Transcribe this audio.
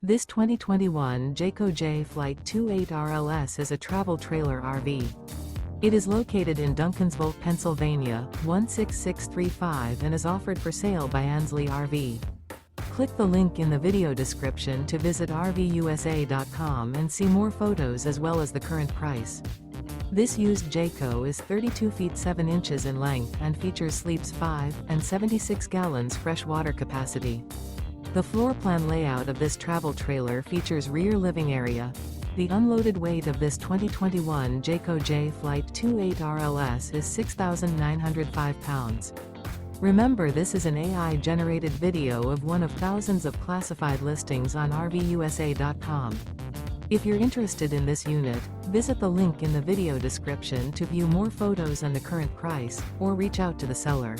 This 2021 Jayco Jay Flight 28 RLS is a travel trailer RV. It is located in Duncansville, Pennsylvania, 16635 and is offered for sale by Ansley RV. Click the link in the video description to visit RVUSA.com and see more photos as well as the current price. This used Jayco is 32 feet 7 inches in length and features sleeps 5 and 76 gallons fresh water capacity. The floor plan layout of this travel trailer features rear living area. The unloaded weight of this 2021 Jayco Jay Flight 28 RLS is 6,905 pounds. Remember, this is an AI-generated video of one of thousands of classified listings on RVUSA.com. If you're interested in this unit, visit the link in the video description to view more photos and the current price, or reach out to the seller.